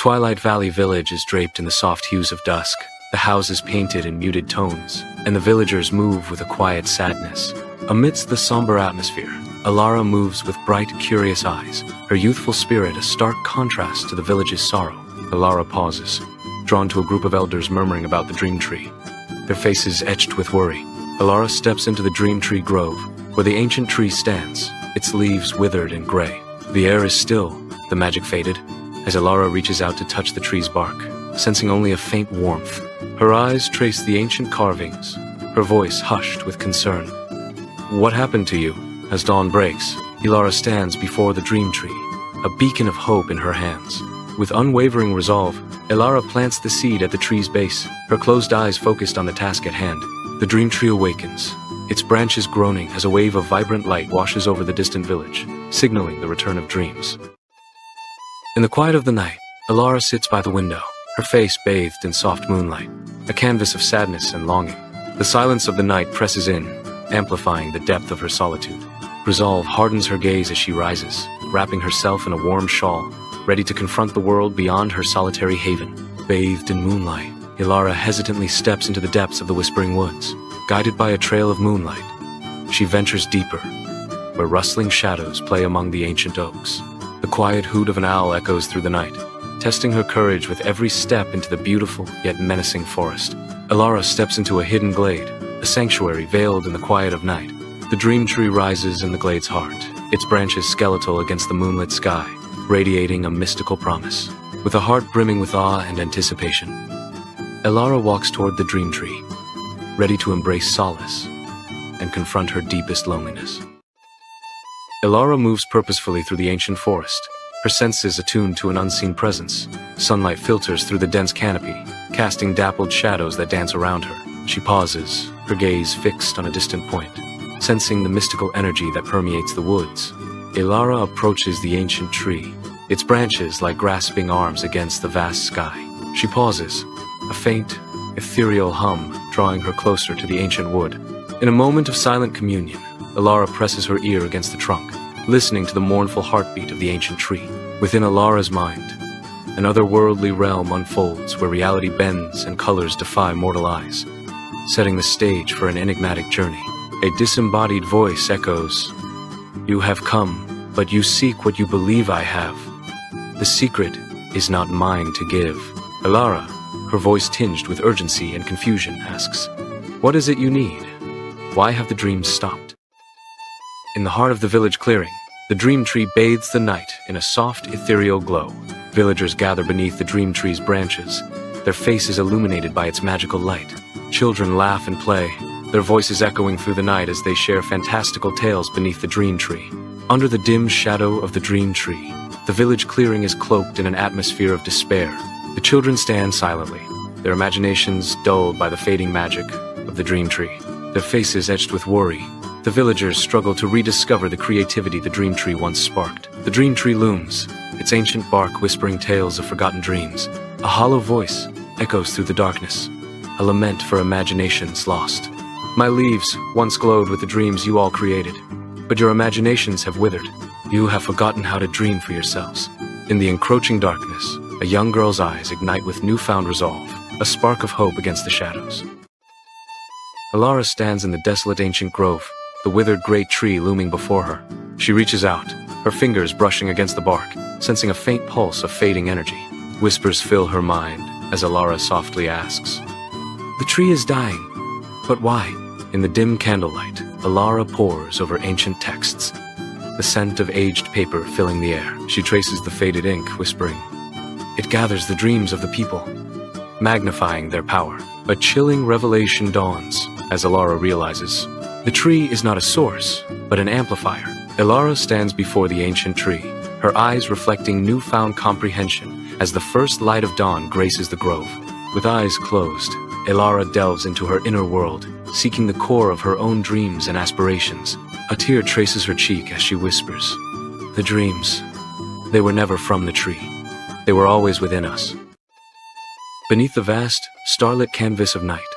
Twilight Valley Village is draped in the soft hues of dusk, the houses painted in muted tones, and the villagers move with a quiet sadness. Amidst the somber atmosphere, Alara moves with bright, curious eyes, her youthful spirit a stark contrast to the village's sorrow. Alara pauses, drawn to a group of elders murmuring about the dream tree, their faces etched with worry. Alara steps into the dream tree grove, where the ancient tree stands, its leaves withered and gray. The air is still, the magic faded, as Alara reaches out to touch the tree's bark, sensing only a faint warmth. Her eyes trace the ancient carvings, her voice hushed with concern. "What happened to you?" As dawn breaks, Alara stands before the dream tree, a beacon of hope in her hands. With unwavering resolve, Alara plants the seed at the tree's base, her closed eyes focused on the task at hand. The dream tree awakens, its branches groaning as a wave of vibrant light washes over the distant village, signaling the return of dreams. In the quiet of the night, Alara sits by the window, her face bathed in soft moonlight, a canvas of sadness and longing. The silence of the night presses in, amplifying the depth of her solitude. Resolve hardens her gaze as she rises, wrapping herself in a warm shawl, ready to confront the world beyond her solitary haven. Bathed in moonlight, Alara hesitantly steps into the depths of the Whispering Woods. Guided by a trail of moonlight, she ventures deeper, where rustling shadows play among the ancient oaks. The quiet hoot of an owl echoes through the night, testing her courage with every step into the beautiful yet menacing forest. Alara steps into a hidden glade, a sanctuary veiled in the quiet of night. The dream tree rises in the glade's heart, its branches skeletal against the moonlit sky, radiating a mystical promise. With a heart brimming with awe and anticipation, Alara walks toward the dream tree, ready to embrace solace and confront her deepest loneliness. Alara moves purposefully through the ancient forest, her senses attuned to an unseen presence. Sunlight filters through the dense canopy, casting dappled shadows that dance around her. She pauses, her gaze fixed on a distant point, sensing the mystical energy that permeates the woods. Alara approaches the ancient tree, its branches like grasping arms against the vast sky. She pauses, a faint, ethereal hum drawing her closer to the ancient wood. In a moment of silent communion, Alara presses her ear against the trunk, listening to the mournful heartbeat of the ancient tree. Within Alara's mind, an otherworldly realm unfolds where reality bends and colors defy mortal eyes, setting the stage for an enigmatic journey. A disembodied voice echoes, "You have come, but you seek what you believe I have. The secret is not mine to give." Alara, her voice tinged with urgency and confusion, asks, "What is it you need? Why have the dreams stopped?" In the heart of the village clearing, the dream tree bathes the night in a soft, ethereal glow. Villagers gather beneath the dream tree's branches, their faces illuminated by its magical light. Children laugh and play, their voices echoing through the night as they share fantastical tales beneath the dream tree. Under the dim shadow of the dream tree, the village clearing is cloaked in an atmosphere of despair. The children stand silently, their imaginations dulled by the fading magic of the dream tree, their faces etched with worry. The villagers struggle to rediscover the creativity the dream tree once sparked. The dream tree looms, its ancient bark whispering tales of forgotten dreams. A hollow voice echoes through the darkness, a lament for imaginations lost. "My leaves once glowed with the dreams you all created, but your imaginations have withered. You have forgotten how to dream for yourselves." In the encroaching darkness, a young girl's eyes ignite with newfound resolve, a spark of hope against the shadows. Alara stands in the desolate ancient grove, the withered great tree looming before her. She reaches out, her fingers brushing against the bark, sensing a faint pulse of fading energy. Whispers fill her mind as Alara softly asks, "The tree is dying, but why?" In the dim candlelight, Alara pores over ancient texts, the scent of aged paper filling the air. She traces the faded ink, whispering, "It gathers the dreams of the people, magnifying their power." A chilling revelation dawns as Alara realizes, the tree is not a source, but an amplifier. Alara stands before the ancient tree, her eyes reflecting newfound comprehension as the first light of dawn graces the grove. With eyes closed, Alara delves into her inner world, seeking the core of her own dreams and aspirations. A tear traces her cheek as she whispers, "The dreams, they were never from the tree. They were always within us." Beneath the vast, starlit canvas of night,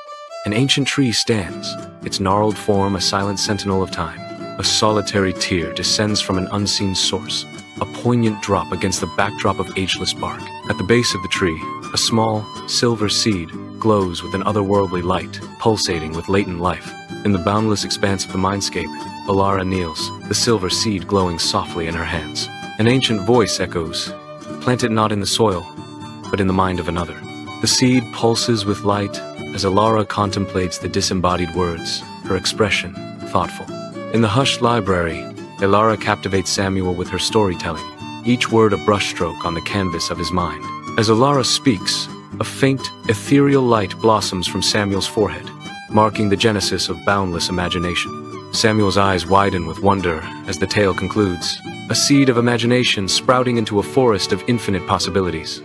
an ancient tree stands, its gnarled form a silent sentinel of time. A solitary tear descends from an unseen source, a poignant drop against the backdrop of ageless bark. At the base of the tree, a small, silver seed glows with an otherworldly light, pulsating with latent life. In the boundless expanse of the mindscape, Alara kneels, the silver seed glowing softly in her hands. An ancient voice echoes, "Plant it not in the soil, but in the mind of another." The seed pulses with light as Alara contemplates the disembodied words, her expression thoughtful. In the hushed library, Alara captivates Samuel with her storytelling, each word a brushstroke on the canvas of his mind. As Alara speaks, a faint, ethereal light blossoms from Samuel's forehead, marking the genesis of boundless imagination. Samuel's eyes widen with wonder as the tale concludes, a seed of imagination sprouting into a forest of infinite possibilities.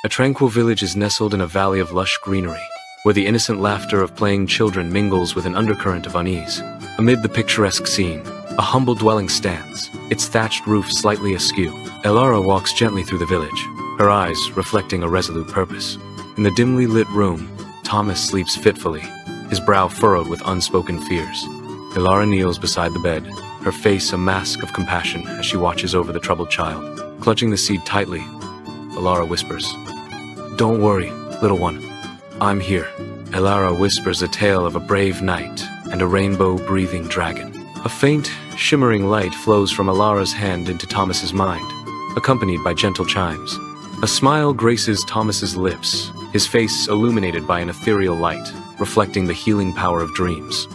A tranquil village is nestled in a valley of lush greenery, where the innocent laughter of playing children mingles with an undercurrent of unease. Amid the picturesque scene, a humble dwelling stands, its thatched roof slightly askew. Alara walks gently through the village, her eyes reflecting a resolute purpose. In the dimly lit room, Thomas sleeps fitfully, his brow furrowed with unspoken fears. Alara kneels beside the bed, her face a mask of compassion as she watches over the troubled child. Clutching the seed tightly, Alara whispers, "Don't worry, little one. I'm here." Alara whispers a tale of a brave knight and a rainbow-breathing dragon. A faint, shimmering light flows from Alara's hand into Thomas's mind, accompanied by gentle chimes. A smile graces Thomas's lips, his face illuminated by an ethereal light, reflecting the healing power of dreams.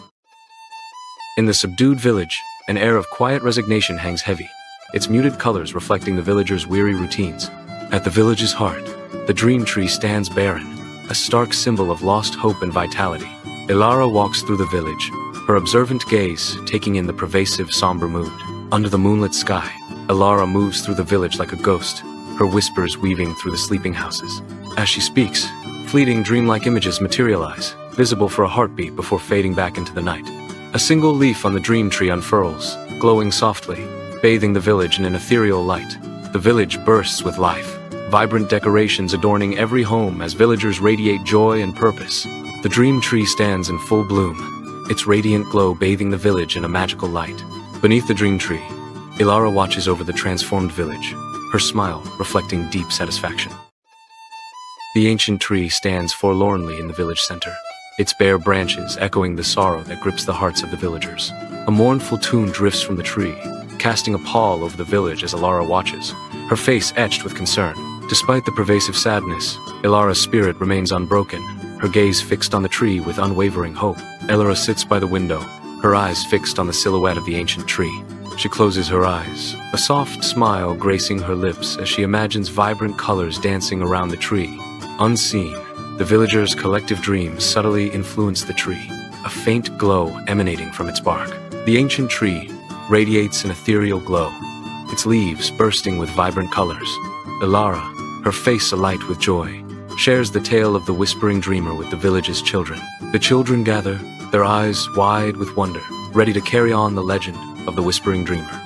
In the subdued village, an air of quiet resignation hangs heavy, its muted colors reflecting the villagers' weary routines. At the village's heart, the dream tree stands barren, a stark symbol of lost hope and vitality. Alara walks through the village, her observant gaze taking in the pervasive, somber mood. Under the moonlit sky, Alara moves through the village like a ghost, her whispers weaving through the sleeping houses. As she speaks, fleeting dreamlike images materialize, visible for a heartbeat before fading back into the night. A single leaf on the dream tree unfurls, glowing softly, bathing the village in an ethereal light. The village bursts with life, vibrant decorations adorning every home as villagers radiate joy and purpose. The dream tree stands in full bloom, its radiant glow bathing the village in a magical light. Beneath the dream tree, Alara watches over the transformed village, her smile reflecting deep satisfaction. The ancient tree stands forlornly in the village center, its bare branches echoing the sorrow that grips the hearts of the villagers. A mournful tune drifts from the tree, casting a pall over the village as Alara watches, her face etched with concern. Despite the pervasive sadness, Alara's spirit remains unbroken, her gaze fixed on the tree with unwavering hope. Alara sits by the window, her eyes fixed on the silhouette of the ancient tree. She closes her eyes, a soft smile gracing her lips as she imagines vibrant colors dancing around the tree. Unseen, the villagers' collective dreams subtly influence the tree, a faint glow emanating from its bark. The ancient tree radiates an ethereal glow, its leaves bursting with vibrant colors. Alara, her face alight with joy, shares the tale of the whispering dreamer with the village's children. The children gather, their eyes wide with wonder, ready to carry on the legend of the whispering dreamer.